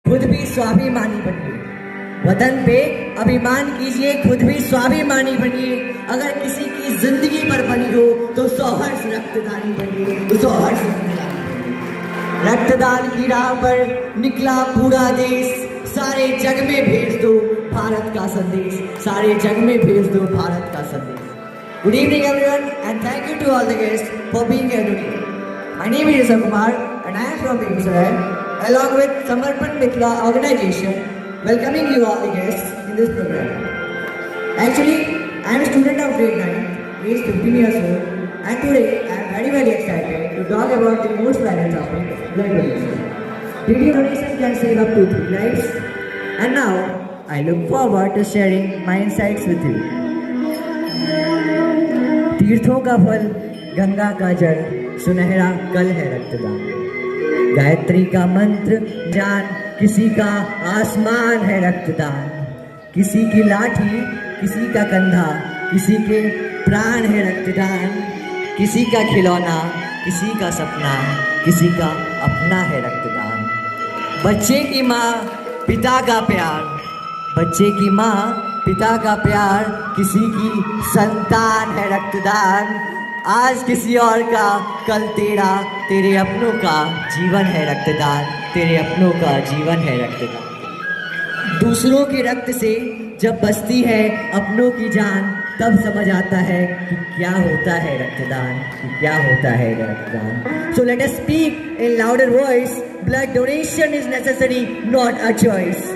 खुद भी स्वाभिमानी बनिए। वतन पे अभिमान कीजिए, खुद भी स्वाभिमानी बनिए। अगर किसी की जिंदगी पर बनी हो तो सौहर्ष रक्तदानी बनिए, तो सौहर्ष रक्तदान की राह पर निकला पूरा देश। सारे जग में भेज दो भारत का संदेश, सारे जग में भेज दो भारत का संदेश। Good evening everyone and thank you to all the guests for being here today. My name is Rishabh Kumar and I am from Begusarai along with Samarpan Mitra organization welcoming you all the guests in this program. Actually, I am a student of grade 9, age 15 years old, and today I am very excited to talk about the most viral topic, blood donation. Daily donation can save up to 3 lives, and now I look forward to sharing my insights with you. तीर्थों का फल, गंगा का जल, सुनहरा कल है रक्तदान। गायत्री का मंत्र जान, किसी का आसमान है रक्तदान। किसी की लाठी, किसी का कंधा, किसी के प्राण है रक्तदान। किसी का खिलौना, किसी का सपना, किसी का अपना है रक्तदान। बच्चे की माँ, पिता का प्यार, बच्चे की माँ, पिता का प्यार, किसी की संतान है रक्तदान। आज किसी और का, कल तेरा, तेरे अपनों का जीवन है रक्तदान, तेरे अपनों का जीवन है रक्तदान। दूसरों के रक्त से जब बचती है अपनों की जान, तब समझ आता है कि क्या होता है रक्तदान, कि क्या होता है रक्तदान। So let us speak in louder voice. Blood donation is necessary, not a choice.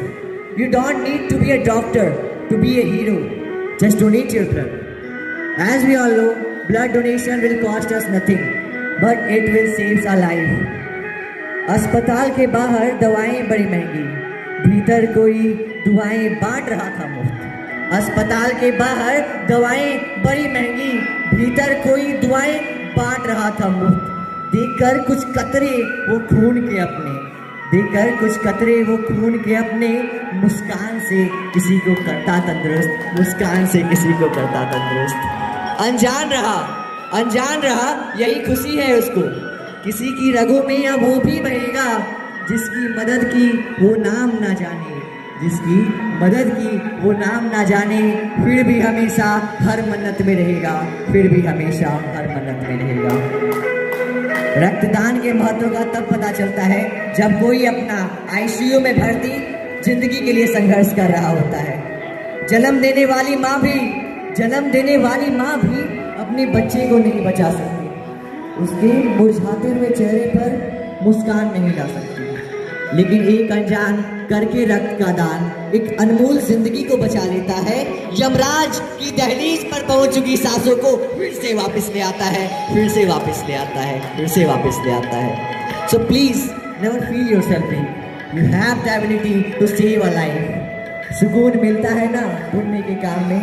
You don't need to be a doctor to be a hero. Just donate your blood. As we all know, blood donation will cost us nothing, but it will save our life. अस्पताल के बाहर दवाएं बड़ी महंगी, भीतर कोई दुआएं बांट रहा था मुफ्त। अस्पताल के बाहर दवाएं बड़ी महंगी, भीतर कोई दुआएं बांट रहा था मुफ्त। देखकर कुछ कतरे वो खून के अपने, देखकर कुछ कतरे वो खून के अपने, मुस्कान से किसी को करता तंदुरुस्त, मुस्कान से किसी को करता तंदुरुस्त। अनजान रहा यही खुशी है उसको। किसी की रगों में या वो भी बहेगा जिसकी मदद की वो नाम ना जाने, जिसकी मदद की वो नाम ना जाने। फिर भी हमेशा हर मन्नत में रहेगा, फिर भी हमेशा हर मन्नत में रहेगा। रक्तदान के महत्व का तब पता चलता है जब कोई अपना आईसीयू में भर्ती जिंदगी के लिए संघर्ष कर रहा होता है। जन्म देने वाली माँ भी अपने बच्चे को नहीं बचा सकती, उसके मुरझाते हुए चेहरे पर मुस्कान नहीं ला सकती। लेकिन एक अनजान करके रक्त का दान एक अनमोल जिंदगी को बचा लेता है। यमराज की दहलीज पर पहुंच चुकी सांसों को फिर से वापस ले आता है, फिर से वापस ले आता है, फिर से वापस ले आता है। So please never feel yourself weak, you have the ability to save a life. सुकून मिलता है ना पुण्य के काम में,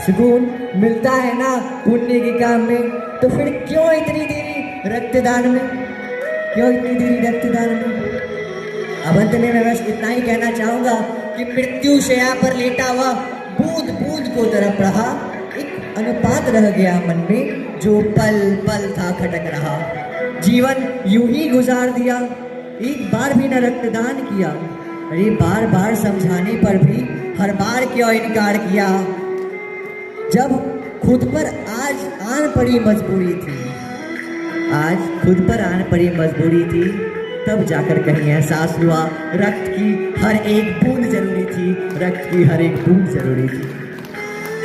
सुकून मिलता है ना पुण्य के काम में, तो फिर क्यों इतनी देरी रक्तदान में, क्यों इतनी देरी रक्तदान में। अब अंत में मैं बस इतना ही कहना चाहूँगा कि मृत्यु शैया पर लेटा हुआ बूंद बूंद को तरफ रहा, एक अनुपात रह गया मन में जो पल पल था खटक रहा। जीवन यूं ही गुजार दिया, एक बार भी न रक्तदान किया। अरे बार बार समझाने पर भी हर बार क्यों इनकार किया। जब खुद पर आज आन पड़ी मजबूरी थी, आज खुद पर आन पड़ी मजबूरी थी, तब जाकर कहीं एहसास हुआ रक्त की हर एक बूंद जरूरी थी, रक्त की हर एक बूंद जरूरी थी।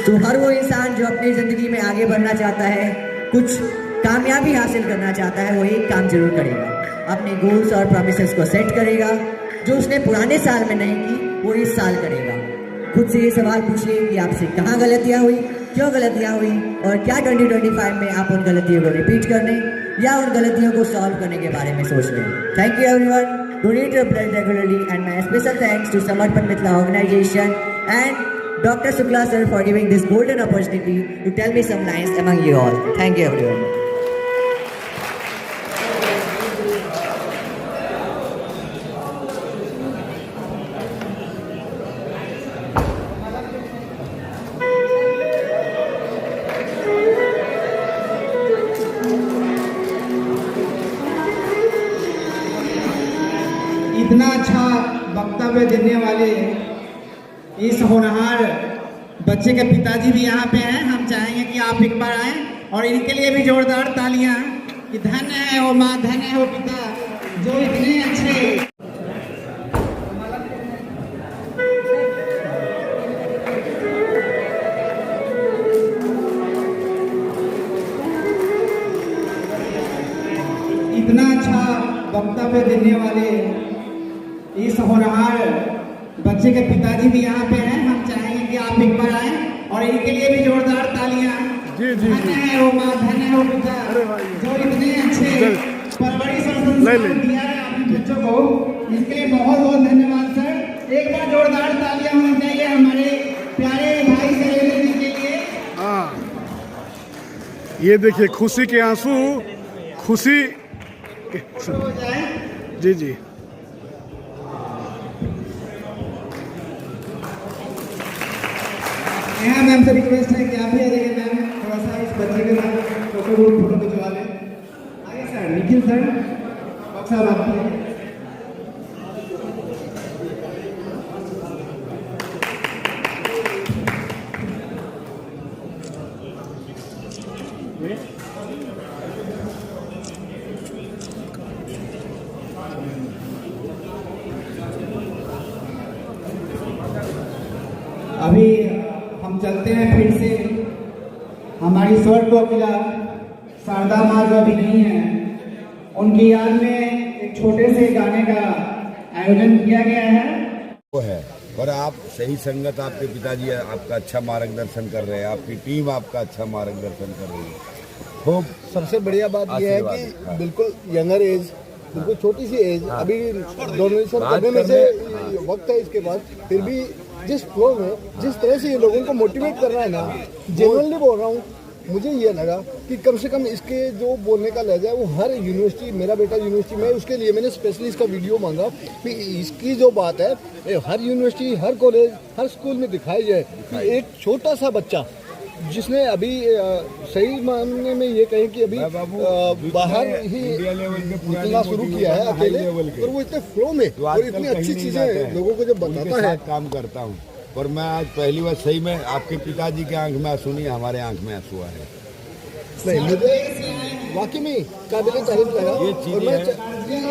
तो हर वो इंसान जो अपनी ज़िंदगी में आगे बढ़ना चाहता है, कुछ कामयाबी हासिल करना चाहता है, वो एक काम जरूर करेगा, अपने गोल्स और प्रॉमिसेस को सेट करेगा। जो उसने पुराने साल में नहीं की वो इस साल करेगा। खुद से ये सवाल पूछिए कि आपसे कहाँ गलतियाँ हुई, क्यों गलतियाँ हुई, और क्या 2025 में आप उन गलतियों को रिपीट करने या उन गलतियों को सॉल्व करने के बारे में सोच लें। Thank you everyone, donate your blood regularly and my special thanks to Samarpan Mitra organisation and Dr. Shukla sir for giving this golden opportunity to tell me some lines among you all. Thank you everyone. इतना अच्छा पे देने वाले इस होनहार बच्चे के पिताजी भी यहाँ पे हैं। हम चाहेंगे कि आप एक बार आएं और इनके लिए भी जोरदार तालियां कि धन्य है वो माँ, धन्य है वो पिता जो इतने अच्छे इतना अच्छा वक्तव्य देने वाले इस होनहार बच्चे के पिताजी भी यहाँ पे हैं। हम चाहेंगे कि आप एक बार आएं और इनके लिए भी जोरदार तालियां। धन्य है वो माँ, धन्य है वो पिता जो इतने अच्छे परवरिश और संस्कार दिया है अपने बच्चों को। इसके लिए बहुत बहुत धन्यवाद सर। एक बार जोरदार तालियां होनी चाहिए हमारे प्यारे भाई शैलेंद्र जी के लिए। ये देखिए खुशी के आंसू, खुशी हो जाए। जी जी यहाँ मैम से रिक्वेस्ट है कि आप भी आ जाइए मैम, थोड़ा सा इस बच्चे के साथ फोटो खिंचवा लें। आइए सर, निखिल सर, बक्सा बात कीजिए। अभी हम चलते हैं फिर से हमारी स्वर्ग कोकिला शारदा माँ जो अभी नहीं है, उनकी याद में एक छोटे से गाने का आयोजन किया गया है। वो है और आप सही संगत, आपके पिताजी आपका अच्छा मार्गदर्शन कर रहे हैं, आपकी टीम आपका अच्छा मार्गदर्शन कर रही है। खूब सबसे बढ़िया बात यह है कि बिल्कुल यंगर एज, बिल्कुल छोटी सी एज, अभी डोनेशन करने में से वक्त है इसके बाद, फिर भी जिस फ्लो में जिस तरह से ये लोगों को मोटिवेट कर रहा है ना, जेन्युइनली बोल रहा हूँ, मुझे ये लगा कि कम से कम इसके जो बोलने का लहजा है वो हर यूनिवर्सिटी, मेरा बेटा यूनिवर्सिटी में, उसके लिए मैंने स्पेशली इसका वीडियो मांगा कि इसकी जो बात है हर यूनिवर्सिटी, हर कॉलेज, हर स्कूल में दिखाई जाए कि एक छोटा सा बच्चा जिसने अभी सही मानने में ये कहें कि अभी बाहर ही निकलना शुरू किया है अकेले, और वो इतने फ्लो में और इतनी अच्छी चीजें लोगों को जब बताता है, काम करता हूँ। और मैं आज पहली बार सही में आपके पिताजी के आंख में आंसू नहीं, हमारे आंख में आंसू आए। नहीं, मुझे वाकई में काबिल तारीफ लगा। और मैं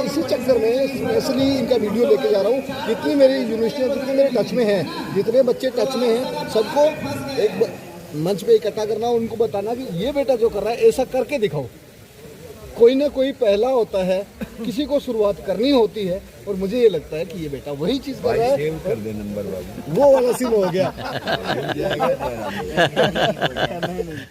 इसी चक्कर में स्पेशली इनका वीडियो लेके जा रहा हूँ। जितनी मेरी यूनिवर्सिटियाँ, जितने मेरे टच में हैं, जितने बच्चे टच में हैं, सबको एक मंच पे इकट्ठा करना, उनको बताना कि ये बेटा जो कर रहा है ऐसा करके दिखाओ। कोई ना कोई पहला होता है, किसी को शुरुआत करनी होती है, और मुझे ये लगता है कि ये बेटा वही चीज कर रहा है। सेव कर दे नंबर बाबू, वो वाला सीन हो गया।